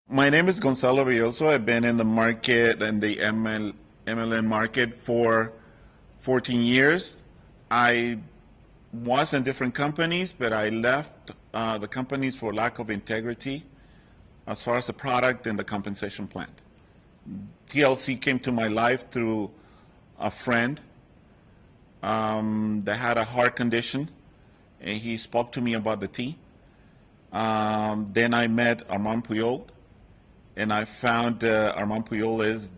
My name is Gonzalo Villoso. I've been in the market and the MLM market for 14 years. I was in different companies, but I left the companies for lack of integrity as far as the product and the compensation plan. TLC came to my life through a friend that had a heart condition, and he spoke to me about the tea. Then I met Armand Puyol, and I found Armand Puyol is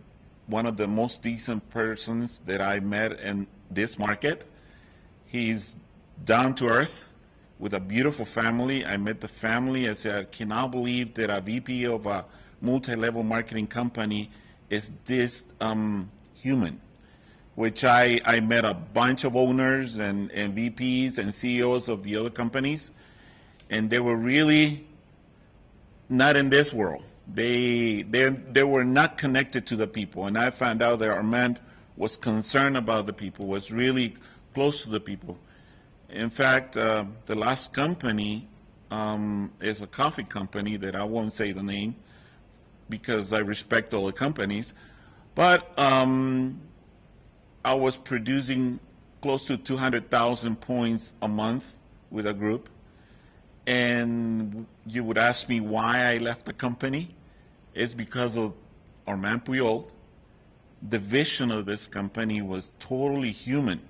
one of the most decent persons that I met in this market. He's down to earth with a beautiful family. I met the family. I said, I cannot believe that a VP of a multi-level marketing company is this human. Which I met a bunch of owners and VPs and CEOs of the other companies, and they were really not in this world. They were not connected to the people, and I found out that Armand was concerned about the people, was really close to the people. In fact, the last company is a coffee company that I won't say the name because I respect all the companies, but I was producing close to 200,000 points a month with a group. And you would ask me why I left the company. It's because of Armand Puyol. The vision of this company was totally human.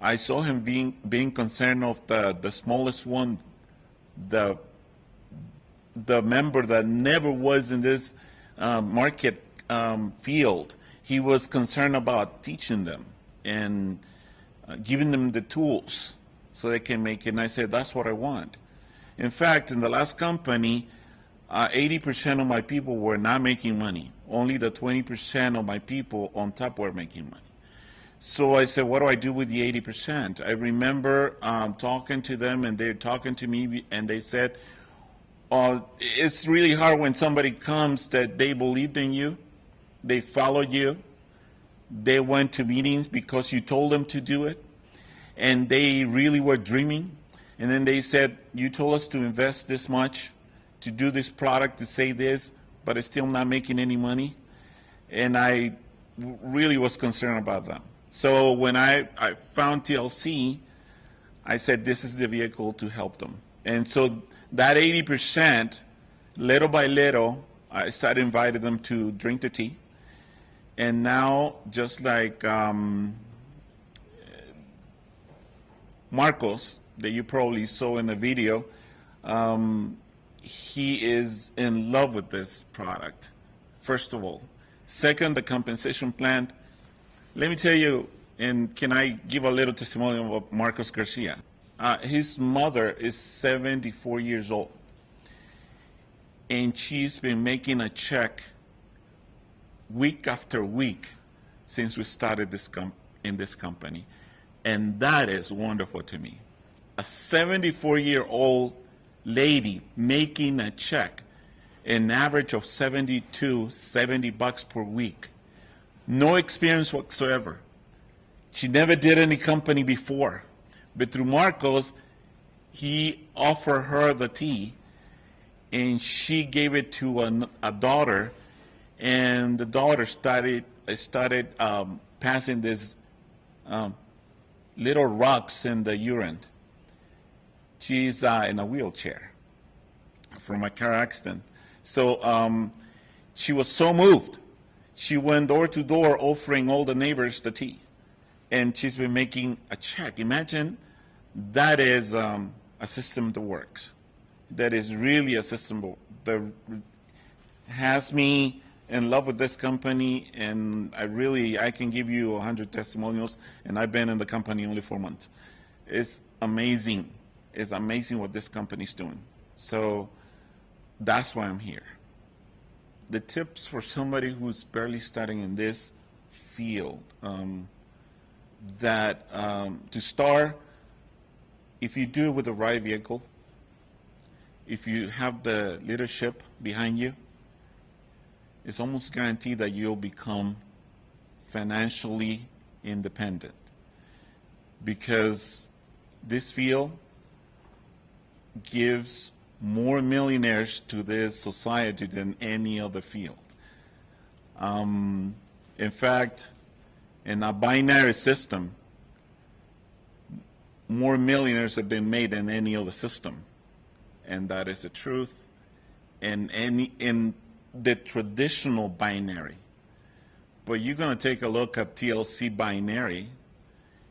I saw him being concerned of the smallest one, the member that never was in this market field. He was concerned about teaching them and giving them the tools so they can make it. And I said, that's what I want. In fact, in the last company, 80% of my people were not making money. Only the 20% of my people on top were making money. So I said, what do I do with the 80%? I remember talking to them, and they're talking to me, and they said, it's really hard when somebody comes that they believed in you, they followed you, they went to meetings because you told them to do it, and they really were dreaming. And then they said, you told us to invest this much, to do this product, to say this, but it's still not making any money. And I really was concerned about them. So when I found TLC, I said, this is the vehicle to help them. And so that 80%, little by little, I started inviting them to drink the tea. And now, just like Marcos, that you probably saw in the video, he is in love with this product, first of all. Second, the compensation plan. Let me tell you, and can I give a little testimonial of Marcos Garcia? His mother is 74 years old, and she's been making a check week after week since we started in this company. And that is wonderful to me. A 74-year-old lady making a check, an average of $70 per week. No experience whatsoever. She never did any company before. But through Marcos, he offered her the tea, and she gave it to a daughter, and the daughter started passing this little rocks in the urine. She's in a wheelchair from a car accident. So she was so moved. She went door to door offering all the neighbors the tea. And she's been making a check. Imagine that is a system that works. That is really a system that has me in love with this company, and I can give you 100 testimonials, and I've been in the company only 4 months. It's amazing. It's amazing what this company's doing. So that's why I'm here. The tips for somebody who's barely starting in this field, to start, if you do it with the right vehicle, if you have the leadership behind you, it's almost guaranteed that you'll become financially independent, because this field gives more millionaires to this society than any other field. In fact, in a binary system, more millionaires have been made than any other system. And that is the truth. In the traditional binary. But you're going to take a look at TLC binary,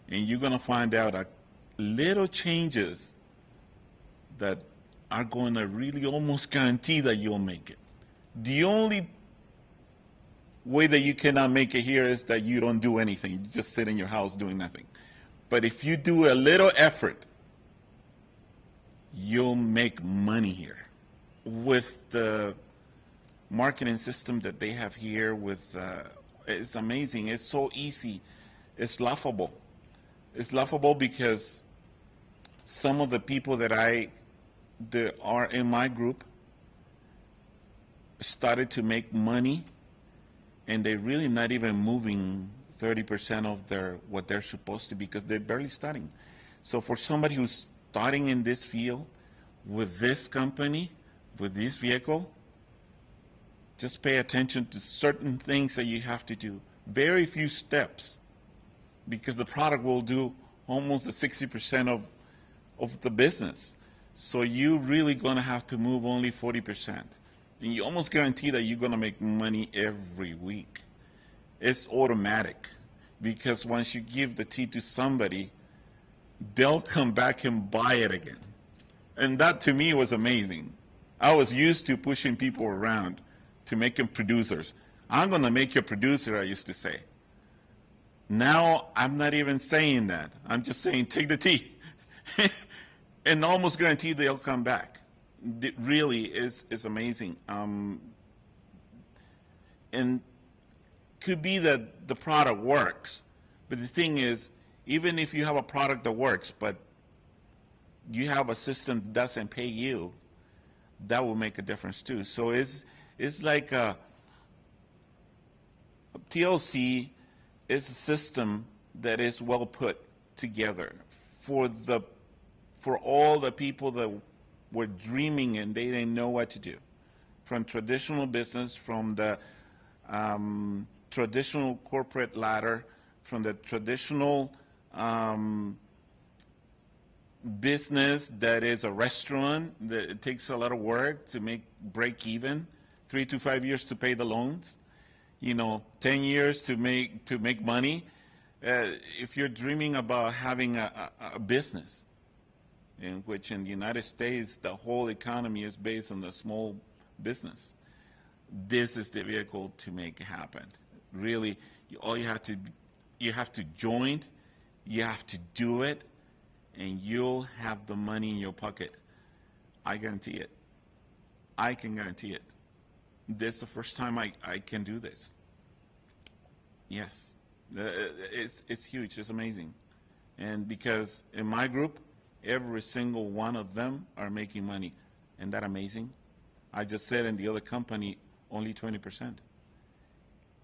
and you're going to find out a little changes that are going to really almost guarantee that you'll make it. The only way that you cannot make it here is that you don't do anything. You just sit in your house doing nothing. But if you do a little effort, you'll make money here. With the marketing system that they have here, it's amazing. It's so easy. It's laughable. It's laughable because some of the people that are in my group started to make money, and they're really not even moving 30% of what they're supposed to, because they're barely starting. So for somebody who's starting in this field with this company, with this vehicle, just pay attention to certain things that you have to do. Very few steps, because the product will do almost the 60% of the business. So you're really going to have to move only 40%. And you almost guarantee that you're going to make money every week. It's automatic, because once you give the tea to somebody, they'll come back and buy it again. And that to me was amazing. I was used to pushing people around to make them producers. I'm going to make you a producer, I used to say. Now I'm not even saying that. I'm just saying take the tea. And almost guarantee they'll come back. It really is amazing. And could be that the product works. But the thing is, even if you have a product that works, but you have a system that doesn't pay you, that will make a difference too. So it's like TLC is a system that is well put together for all the people that were dreaming and they didn't know what to do. From traditional business, from the traditional corporate ladder, from the traditional business that is a restaurant that it takes a lot of work to break even, 3 to 5 years to pay the loans, 10 years to make money. If you're dreaming about having a business, in which in the United States the whole economy is based on the small business, this is the vehicle to make it happen. Really, all you have to join, you have to do it, and you'll have the money in your pocket. I guarantee it. I can guarantee it. This is the first time I can do this. Yes, it's huge. It's amazing. And because in my group, every single one of them are making money. Isn't that amazing? I just said in the other company, only 20%.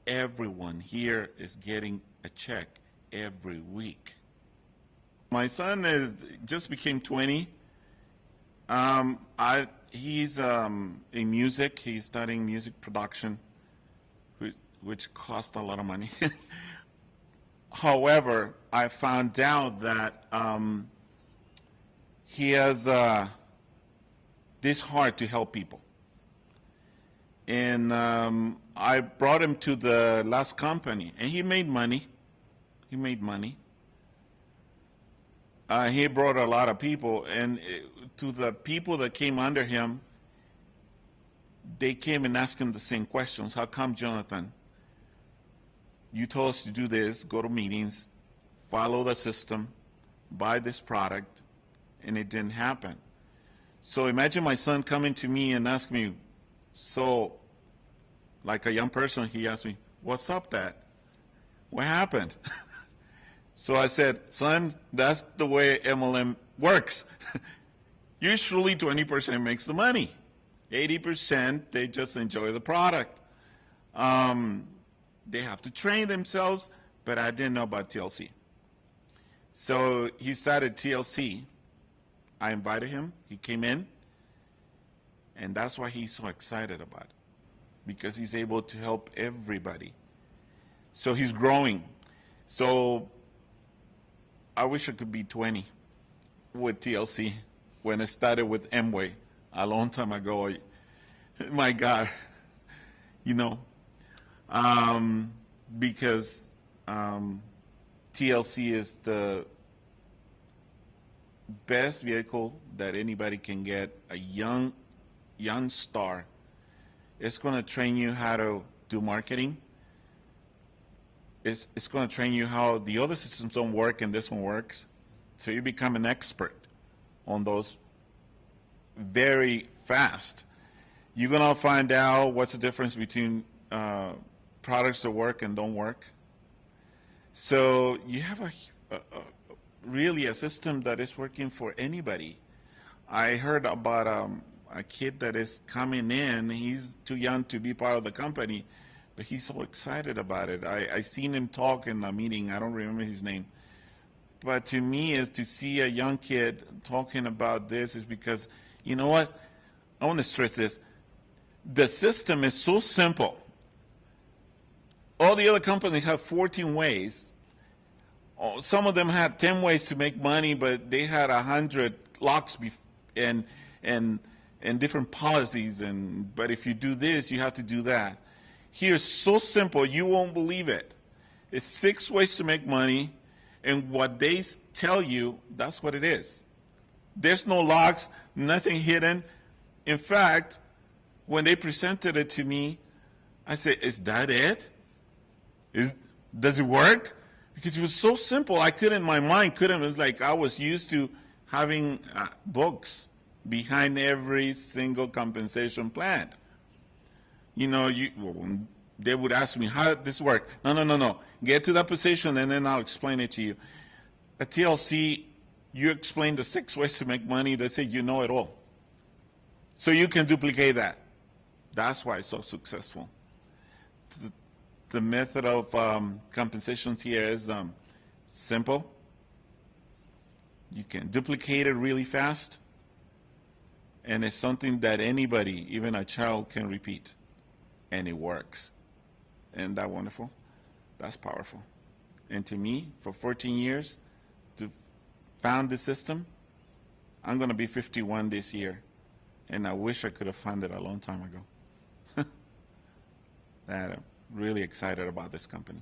Everyone here is getting a check every week. My son just became 20. He's in music. He's studying music production, which costs a lot of money. However, I found out that he has this heart to help people. And I brought him to the last company, and he made money. He made money. He brought a lot of people, and to the people that came under him, they came and asked him the same questions. How come, Jonathan? You told us to do this, go to meetings, follow the system, buy this product, and it didn't happen. So imagine my son coming to me and ask me, so like a young person, he asked me, what's up, Dad? What happened? So I said, son, that's the way MLM works. Usually 20% makes the money. 80%, they just enjoy the product. They have to train themselves, but I didn't know about TLC. So he started TLC. I invited him. He came in. And that's why he's so excited about it, because he's able to help everybody. So he's growing. So I wish I could be 20 with TLC when I started with Amway a long time ago. My God, you know, because TLC is the best vehicle that anybody can get. A young star. It's going to train you how to do marketing. It's going to train you how the other systems don't work and this one works. So you become an expert on those very fast. You're going to find out what's the difference between products that work and don't work. So you have really a system that is working for anybody. I heard about a kid that is coming in. He's too young to be part of the company, but he's so excited about it. I seen him talk in a meeting. I don't remember his name. But to me, is to see a young kid talking about this is because, you know what? I want to stress this. The system is so simple. All the other companies have 14 ways. Some of them had 10 ways to make money, but they had 100 locks and different policies. But if you do this, you have to do that. Here, so simple, you won't believe it. It's 6 ways to make money, and what they tell you, that's what it is. There's no locks, nothing hidden. In fact, when they presented it to me, I said, "Is that it? Does it work?" Because it was so simple. My mind couldn't. It was like I was used to having books behind every single compensation plan. You know, they would ask me, "How did this work?" No. Get to that position and then I'll explain it to you. At TLC, you explain the 6 ways to make money. They say you know it all. So you can duplicate that. That's why it's so successful. The method of compensations here is simple. You can duplicate it really fast. And it's something that anybody, even a child, can repeat. And it works. Isn't that wonderful? That's powerful. And to me, for 14 years, to found the system, I'm going to be 51 this year. And I wish I could have found it a long time ago. I'm really excited about this company.